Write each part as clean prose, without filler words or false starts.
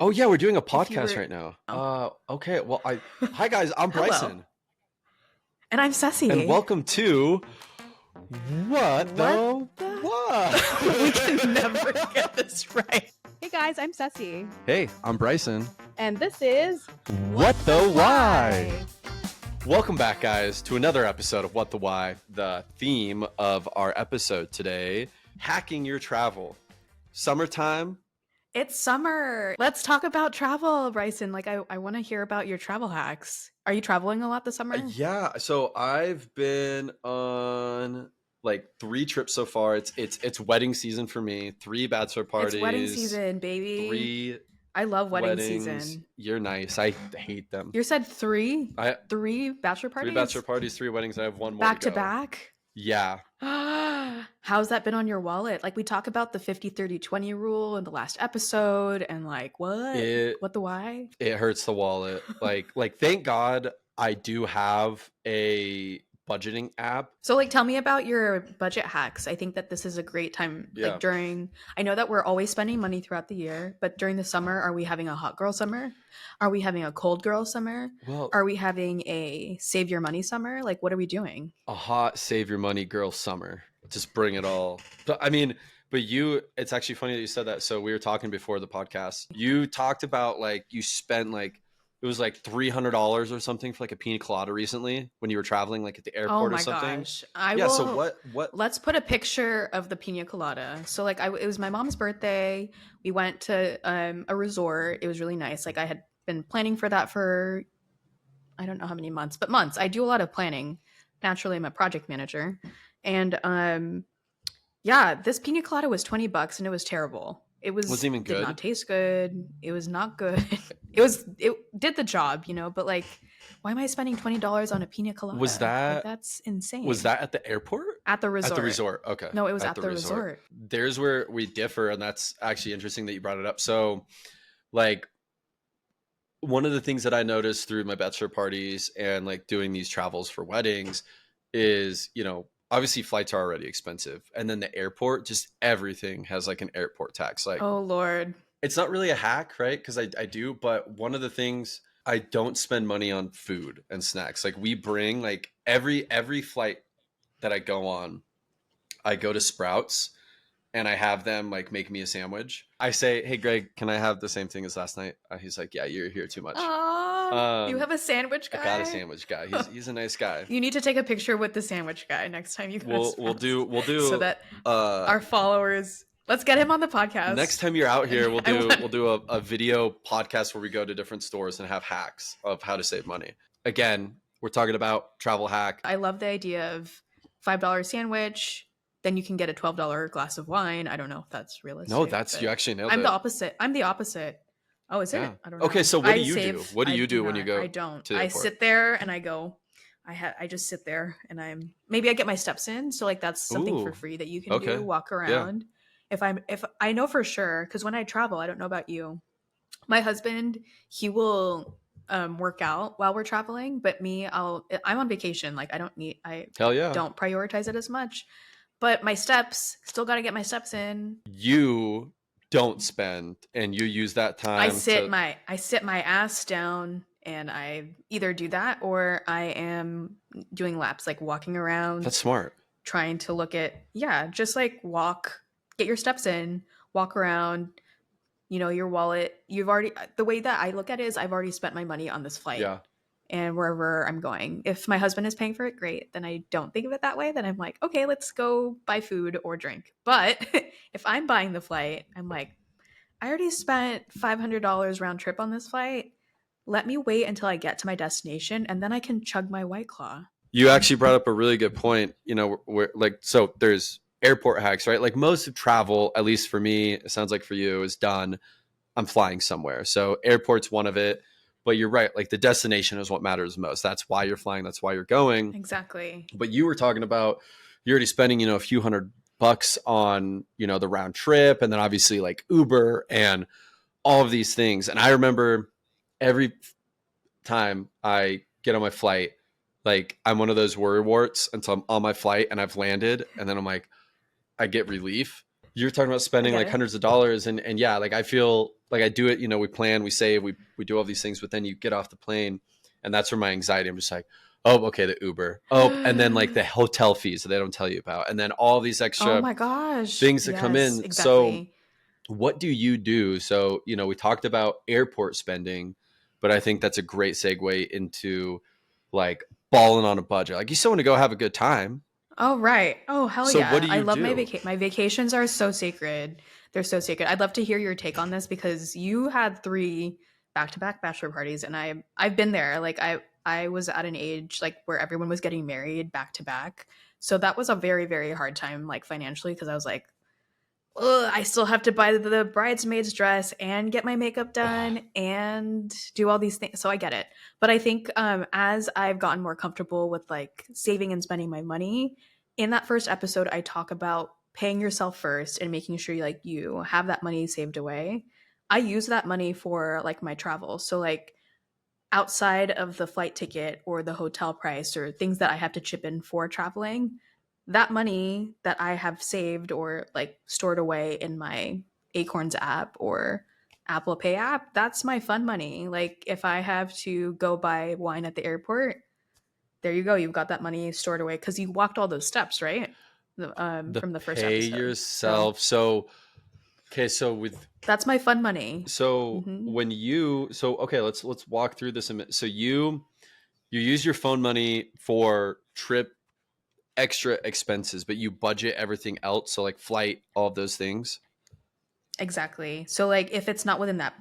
Oh yeah, we're doing a If you podcast were, right now. oh. Okay. Well, hi guys, I'm Hello. Bryson, And I'm and Ceci. welcome to What What the the? We can never What? get this right. Hey guys, I'm Ceci, Hey, I'm Bryson. and this is What the Why? Welcome back, guys, to another episode of What the Why. The theme of our episode today: hacking your travel. Summertime. It's summer. Let's talk about travel, Bryson. Like, I want to hear about your travel hacks. Are you traveling a lot this summer? Yeah, so I've been on like 3 trips so far. It's wedding season for me. 3 bachelor parties. It's wedding season, baby. 3 I love wedding weddings. season. You're nice. I hate them. You said three? I 3 bachelor parties? 3 bachelor parties, 3 weddings. I have one more Back to to go. back? Yeah. How's that been on your wallet? Like, we talk about the 50-30-20 rule in the last episode, and like, what the why? It hurts the wallet. Like thank God I do have a budgeting app. So, like, tell me about your budget hacks. I think that this is a great time. Yeah. Like, I know that we're always spending money throughout the year, but during the summer, are we having a hot girl summer? Are we having a cold girl summer? Well, Are we having a save your money summer? Like, what are we doing? a hot save your money girl summer. Just bring it all. But it's actually funny that you said that. So we were talking before the podcast. You talked about like you spent like it was like $300 or something for like a pina colada recently when you were traveling like at the airport or something. Gosh. So what Let's put a picture of the pina colada. So, like, it was my mom's birthday. We went to a resort. It was really nice. Like, I had been planning for that for I don't know how many months, but months. I do a lot of planning. Naturally, I'm a project manager. And yeah, this pina colada was $20 and it was terrible. It wasn't even did good. not taste good. It was not good. It did the job, but like, why am I spending $20 on a pina colada? Was that- like, that's insane. was that at the airport? At the resort? At the resort. Okay. No, it was at the resort. There's where we differ, and that's actually interesting that you brought it up. So, like, one of the things that I noticed through my bachelor parties and like doing these travels for weddings is, obviously flights are already expensive, and then the airport, just everything has like an airport tax. Like, Oh Lord. it's not really a hack, right? Because I do, but one of the things, I don't spend money on food and snacks. Like, we bring like every flight that I go on, I go to Sprouts and I have them like make me a sandwich. I say, "Hey Greg, can I have the same thing as last night?" He's like, "Yeah, you're here too much." Aw, you have a sandwich guy? I got a sandwich guy. He's a nice guy. You need to take a picture with the sandwich guy next time you go. We'll do so that our followers. Let's get him on the podcast. Next time you're out here, we'll do a video podcast where we go to different stores and have hacks of how to save money. Again, we're talking about travel hack. I love the idea of $5 sandwich. Then you can get a $12 glass of wine. I don't know if that's realistic. No, you actually nailed it. I'm the opposite. Oh, is it? Yeah. I don't know. Okay, so what do you do? What do you do when you go? I don't. to the I airport? sit there and I go. I just sit there and maybe I get my steps in. So like that's something for Ooh, free that you can okay. do. Walk around. If I know for sure, because when I travel, I don't know about you. My husband, he will work out while we're traveling, but me, I'm on vacation. Like I Hell yeah. don't prioritize it as much. But my steps, still got to get my steps in. You don't spend, and you use that time. I sit my ass down, and I either do that or I am doing laps, like walking around. That's smart. Trying to look at just like walk, get your steps in, walk around. Your wallet. The way that I look at it is I've already spent my money on this flight. Yeah. And wherever I'm going, if my husband is paying for it, great. Then I don't think of it that way. Then I'm like, okay, let's go buy food or drink. But if I'm buying the flight, I'm like, I already spent $500 round trip on this flight. Let me wait until I get to my destination, and then I can chug my White Claw. You actually brought up a really good point. So there's airport hacks, right? Like most of travel, at least for me, it sounds like for you, is done. I'm flying somewhere. So airport's one of it. But you're right. Like the destination is what matters most. That's why you're flying. That's why you're going. Exactly. But you were talking about you're already spending, a few $100 on, the round trip. And then obviously like Uber and all of these things. And I remember every time I get on my flight, like I'm one of those worry warts until I'm on my flight and I've landed. And then I'm like, I get relief. You're talking about spending like hundreds of dollars. And yeah, like I feel like I do it, we plan, we save, we do all these things, but then you get off the plane and that's where my anxiety, I'm just like, oh, okay, the Uber. Oh, and then like the hotel fees that they don't tell you about. And then all these Oh extra my gosh. things that come Yes, in. So exactly. what do you do? So, we talked about airport spending, but I think that's a great segue into like balling on a budget. Like you still want to go have a good time. Oh, right. Oh, hell So what yeah. do I you love do? my vacations are so sacred. They're so sacred. I'd love to hear your take on this because you had 3 back-to-back bachelor parties and I've been there. Like I was at an age like where everyone was getting married back to back. So that was a very, very hard time like financially because I was like, ugh, I still have to buy the bridesmaid's dress and get my makeup Ugh, done and do all these things. So I get it. But I think as I've gotten more comfortable with like saving and spending my money, in that first episode, I talk about paying yourself first and making sure you have that money saved away. I use that money for like my travel. So like outside of the flight ticket or the hotel price or things that I have to chip in for traveling, that money that I have saved or like stored away in my Acorns app or Apple Pay app, that's my fun money. Like if I have to go buy wine at the airport, there you go. You've got that money stored away because you walked all those steps, right? the From the first pay episode. So yourself. So, okay, so with that's my fun money. so Hmm. when you so okay, let's walk through this a minute. So you use your phone money for trip extra expenses, but you budget everything else. So like flight, all of those things. Exactly. So like if it's not within that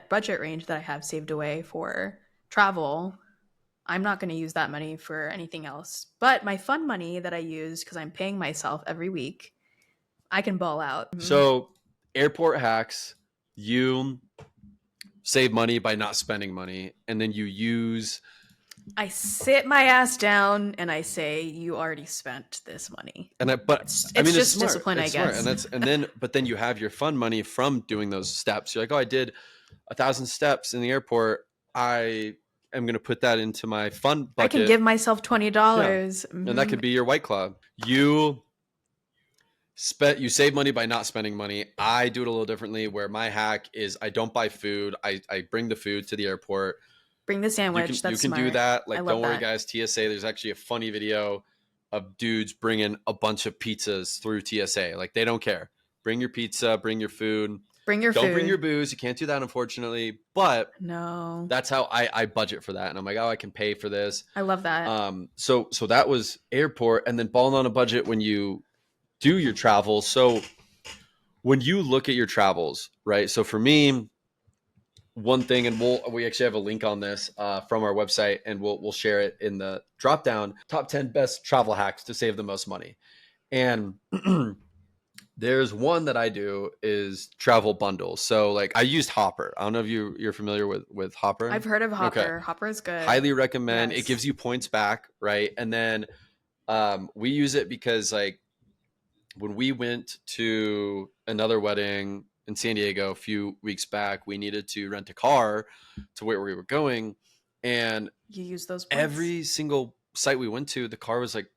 budget range that I have saved away for travel, I'm not going to use that money for anything else. But my fun money that I use because I'm paying myself every week, I can ball out. Mhm. So airport hacks, you save money by not spending money, and then you use I sit my ass down and I say, "You already spent this money." and I but I It's mean just discipline, I it's smart, and guess. then you have your fun money from doing those steps. You're like, oh, I did 1,000 steps in the airport. I am going to put that into my fun I can bucket. give myself $20. Yeah, Dollars. and that Mhm. could be your White Claw. You save money by not spending money. I do it a little differently where my hack is I don't buy food. I bring the food to the airport. Bring the You sandwich. can you That's can do smart. that. I Like love don't worry that. guys, TSA, there's actually a funny video of dudes bringing a bunch of pizzas through TSA. Like they don't care. Bring your pizza, bring your food. Bring your Don't bring your food. booze. You can't do that unfortunately, but No. that's how I budget for that. And I'm like, oh, I can pay for this. I love that. So that was airport, and then balling on a budget when you do your travel. So when you look at your travels, right? So for me, one thing, and we actually have a link on this from our website, and we'll share it in the drop down top 10 best travel hacks to save the most money. And there's one that I do is travel bundles. So like I used Hopper. I don't know if you're familiar with Hopper. I've heard of Okay, Hopper. Hopper's good. highly recommend. It Yes. gives you points back, right? And then we use it because like when we went to another wedding in San Diego a few weeks back, we needed to rent a car to where we were going. And You use those points? every single site we went to, the car was like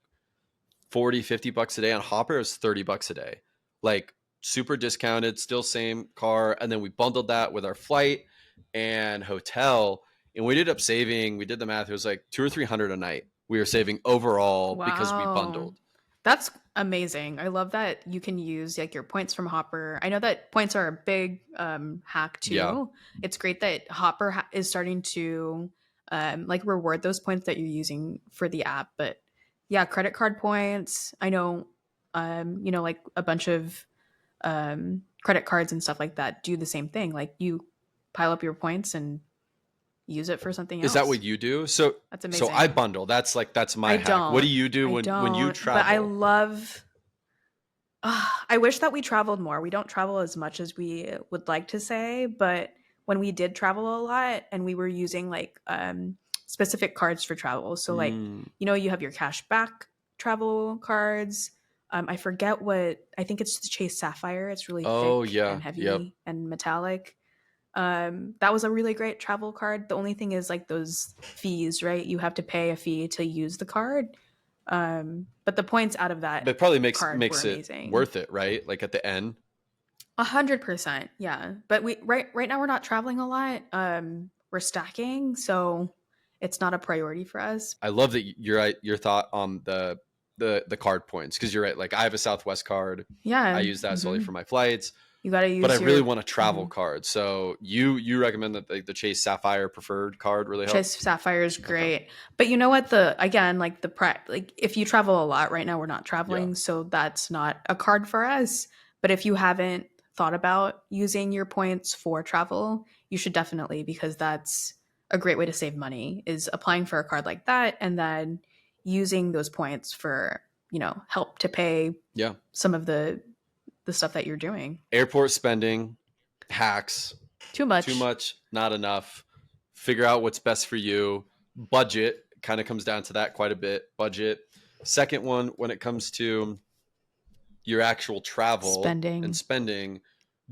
40, $50 a day. On Hopper, it was $30 a day. Like super discounted, still same car. And then we bundled that with our flight and hotel. And we ended up saving, we did the math, it was like 200 or 300 a night. We were saving overall because we Wow. bundled. That's amazing. I love that you can use like your points from Hopper. I know that points are a big hack Yeah. too. It's great that Hopper is starting to like reward those points that you're using for the app. But yeah, credit card points. I know, like a bunch of credit cards and stuff like that do the same thing. Like you pile up your points and use it for something Is that else. what you do? So That's I amazing. bundle. That's my I hack. What do don't. you do I when you don't. But I travel? love. I wish that we traveled more. We don't travel as much as we would like to say, but when we did travel a lot and we were using like specific cards for travel. So like, Mm. you have your cash back travel cards. I forget what I think it's the Chase Sapphire. It's really Oh thick yeah. and Yep. heavy and metallic. That was a really great travel card. The only thing is like those fees, right? You have to pay a fee to use the card. But the points out of that But it probably makes card were makes it amazing. worth it, right? Like at the end. 100%. Yeah. But we right now we're not traveling a lot. We're stacking, so it's not a priority for us. I love that you're right. Your thought on the card points, because you're right. Like I have a Southwest card. I Yeah. use that solely Hmm. for my flights, You got to but I use really your want a travel mhm. card. So you recommend that the Chase Sapphire Preferred card really Chase helps? Sapphire is Okay. great. But you know what, the again, like like if you travel a lot, right now we're not Yeah. traveling, so that's not a card for us. But if you haven't thought about using your points for travel, you should definitely, because that's a great way to save money, is applying for a card like that and then using those points for, help to pay Yeah. some of the stuff that you're doing. Airport spending hacks. Too Too much. much, not enough. Figure out what's best for you. Budget kind of comes down to that quite a bit. Budget. Second one, when it comes to your actual travel and Spending. spending,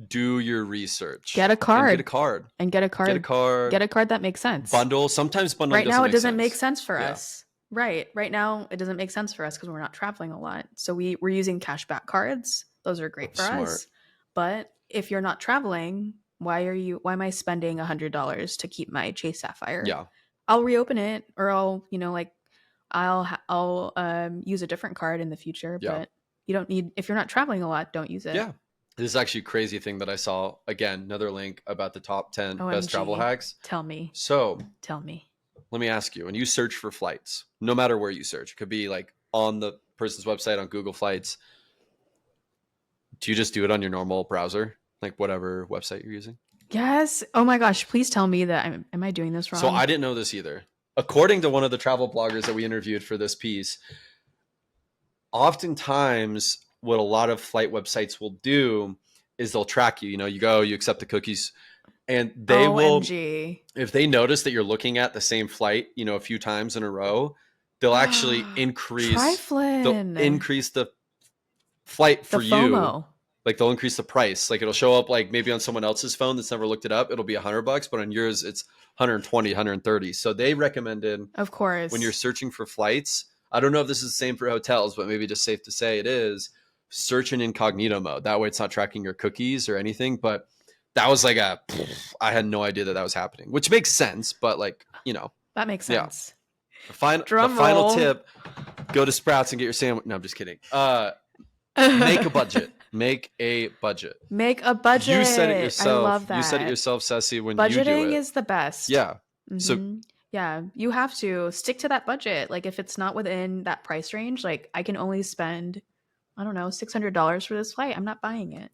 do your research Get a and get a card card. and get a Get a card. card. Get a card that makes sense. Bundle. Sometimes bundling Right now, doesn't it make doesn't make sense. sense for Yeah. us. Right now, it doesn't make sense for us because we're not traveling a lot. So we're using cashback cards. Those are great for Smart. us. But if you're not traveling, why am I spending $100 to keep my Chase Sapphire? Yeah. I'll reopen it, or I'll use a different card in the future. Yeah. But you don't need, if you're not traveling a lot, don't use it. Yeah. This is actually a crazy thing that I saw. Again, another link about the top 10 best travel OMG. hacks. Tell me. So Tell me. let me ask you, when you search for flights, no matter where you search, it could be like on the person's website on Google Flights. Do you just do it on your normal browser, like whatever website you're using? Yes. Oh my gosh. Please tell me that am I doing this wrong? So I didn't know this either. According to one of the travel bloggers that we interviewed for this piece, oftentimes what a lot of flight websites will do is they'll track you. You go, you accept the cookies, and they will, OMG. if they notice that you're looking at the same flight, a few times in a row, they'll actually increase the flight for the you. FOMO. Like they'll increase the price. Like it'll show up like maybe on someone else's phone that's never looked it up, it'll be $100, but on yours it's 120, 130. So they recommended, of course, when you're searching for flights, I don't know if this is the same for hotels, but maybe just safe to say it is, search in incognito mode. That way it's not tracking your cookies or anything. But that was like I had no idea that was happening, which makes sense. But that makes sense. Yeah. The final tip, go to Sprouts and get your sandwich. No, I'm just kidding. Make a budget. Make a budget. Make a budget. You said it yourself. I love that. You said it yourself, Ceci, when budgeting you do it. is the best. Yeah. Mm-hmm. So yeah, you have to stick to that budget. Like if it's not within that price range, like I can only spend, I don't know, $600 for this flight. I'm not buying it.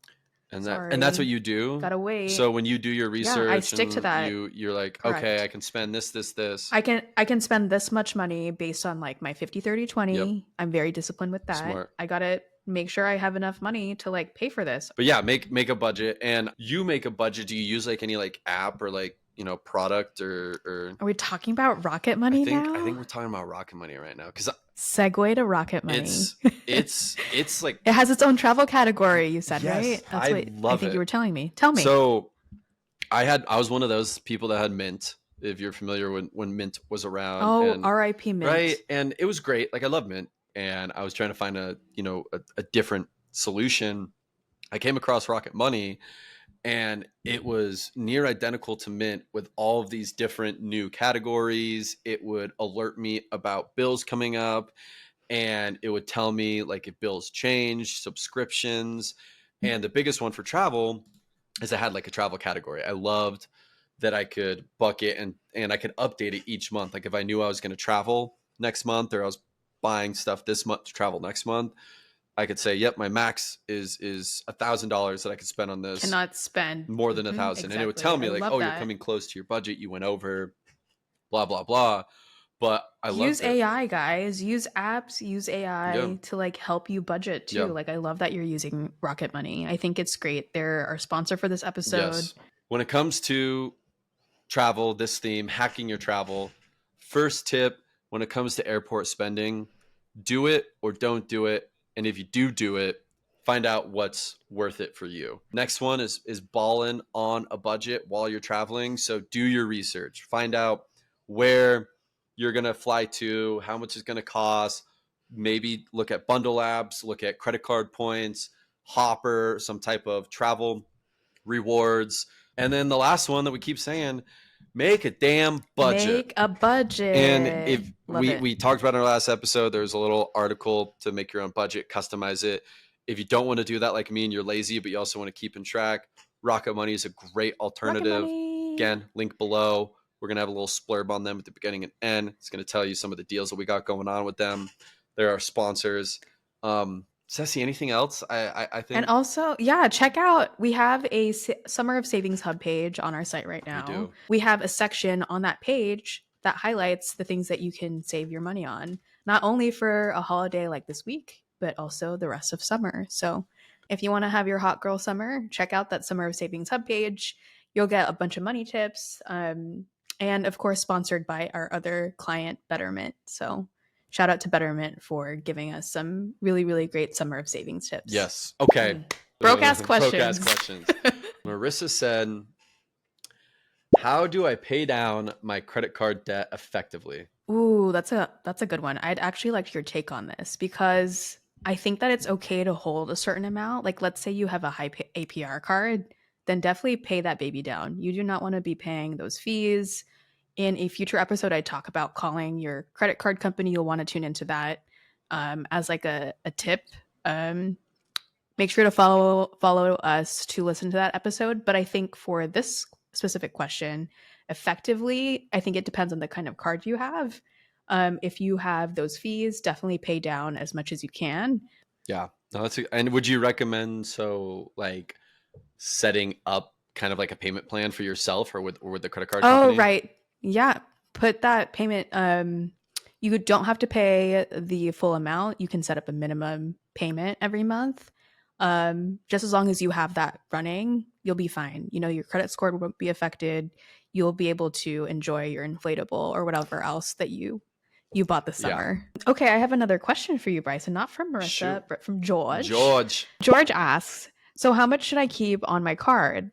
And that's what you do. Gotta wait. So when you do your research, I stick to that. You're like, Correct. okay, I can spend this. I can spend this much money based on like my 50, 30, 20. Yep. I'm very disciplined with that. Smart. I gotta make sure I have enough money to like pay for this. But yeah, make a budget. And you make a budget. Do you use like any like app or like product or Are we talking about Rocket Money now? I think we're talking about Rocket Money right now, because segue to Rocket Money. It's like, it has its own travel category, you said. Yes, right? That's what I think you were telling me. Tell me. So I was one of those people that had Mint, if you're familiar, when Mint was around. Oh, RIP Mint. Right. And it was great. Like I love Mint, and I was trying to find a different solution. I came across Rocket Money, and it was near identical to Mint with all of these different new categories. It would alert me about bills coming up, and it would tell me like if bills change, subscriptions. And the biggest one for travel is I had like a travel category. I loved that I could bucket and I could update it each month. Like if I knew I was going to travel next month, or I was buying stuff this month to travel next month, I could say, yep, my max is $1,000 that I could spend on this. Cannot spend more than 1,000. Exactly. And it would tell me like, oh, you're coming close to your budget. You went over, blah, blah, blah. But I love use AI, guys. Use apps, use AI to like help you budget too. Like I love that you're using Rocket Money. I think it's great. They're our sponsor for this episode. Yes. When it comes to travel, this theme, hacking your travel, first tip, when it comes to airport spending, do it or don't do it. And if you do it, find out what's worth it for you. Next one is balling on a budget while you're traveling. So do your research. Find out where you're going to fly to, how much it's going to cost. Maybe look at bundle apps, look at credit card points, hopper, some type of travel rewards. And then the last one that we keep saying, make a damn budget. Make a budget. And if Love it. we talked about in our last episode, there's a little article to make your own budget, customize it. If you don't want to do that like me and you're lazy, but you also want to keep in track, Rocket Money is a great alternative. Again, link below. We're going to have a little splurb on them at the beginning and end. It's going to tell you some of the deals that we got going on with them. They're our sponsors. Ceci, anything else? I think. And also, yeah, check out, we have a Summer of Savings Hub page on our site right now. We do. We have a section on that page that highlights the things that you can save your money on, not only for a holiday like this week, but also the rest of summer. So if you want to have your hot girl summer, check out that Summer of Savings Hub page. You'll get a bunch of money tips. And of course, sponsored by our other client, Betterment. So shout out to Betterment for giving us some really, really great Summer of Savings tips. Yes. Okay. Broke-ass questions. Broke-ass questions. Marissa said, how do I pay down my credit card debt effectively? Ooh, that's a good one. I'd actually like your take on this because I think that it's okay to hold a certain amount. Like, let's say you have a high APR card, then definitely pay that baby down. You do not want to be paying those fees. In a future episode, I talk about calling your credit card company. You'll want to tune into that as like a tip. Make sure to follow us to listen to that episode. But I think for this specific question, effectively, I think it depends on the kind of card you have. If you have those fees, definitely pay down as much as you can. Yeah. No, and would you recommend like setting up kind of like a payment plan for yourself or with the credit card company? Oh, right. Yeah. Put that payment. You don't have to pay the full amount. You can set up a minimum payment every month. Just as long as you have that running, you'll be fine. You know, your credit score won't be affected. You'll be able to enjoy your inflatable or whatever else that you bought this summer. Yeah. Okay, I have another question for you, Bryson. Not from Marissa, but from George. George asks, so how much should I keep on my card?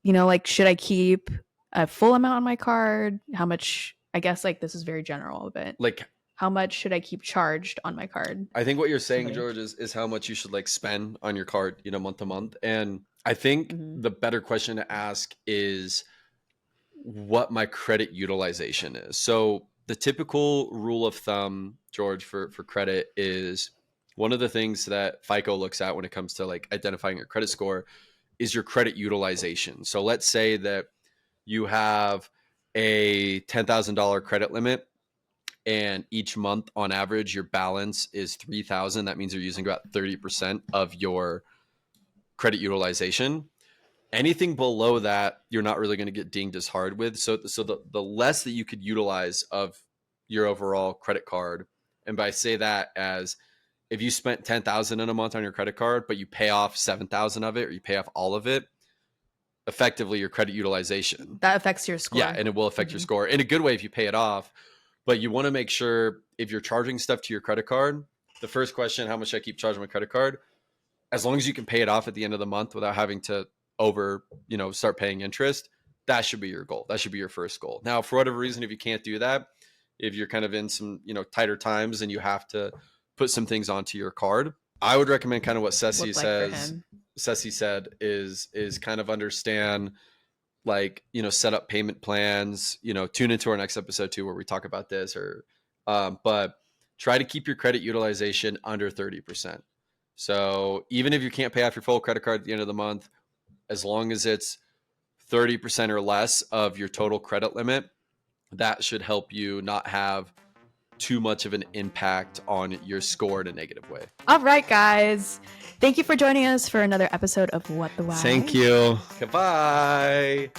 You know, like, should I keep a full amount on my card? How much? I guess like this is very general, but like, how much should I keep charged on my card? I think what you're saying, George, is how much you should like spend on your card, you know, month to month. And I think the better question to ask is what my credit utilization is. So the typical rule of thumb, George, for credit is one of the things that FICO looks at when it comes to like identifying your credit score is your credit utilization. So let's say that you have a $10,000 credit limit and each month on average your balance is $3,000. That means you're using about 30% of your credit utilization. Anything below that, you're not really going to get dinged as hard with. So the less that you could utilize of your overall credit card, and by say that as if you spent $10,000 in a month on your credit card, but you pay off $7,000 of it, or you pay off all of it, effectively your credit utilization. That affects your score. Yeah, and it will affect your score in a good way if you pay it off. But you want to make sure if you're charging stuff to your credit card, the first question, how much should I keep charging my credit card? As long as you can pay it off at the end of the month without having to start paying interest, that should be your goal. That should be your first goal. Now, for whatever reason, if you can't do that, if you're kind of in some, tighter times and you have to put some things onto your card, I would recommend kind of what Ceci says. Ceci said is kind of understand, like, set up payment plans, tune into our next episode too, where we talk about this but try to keep your credit utilization under 30%. So even if you can't pay off your full credit card at the end of the month, as long as it's 30% or less of your total credit limit, that should help you not have too much of an impact on your score in a negative way. All right, guys. Thank you for joining us for another episode of What the Why. Thank you. Goodbye.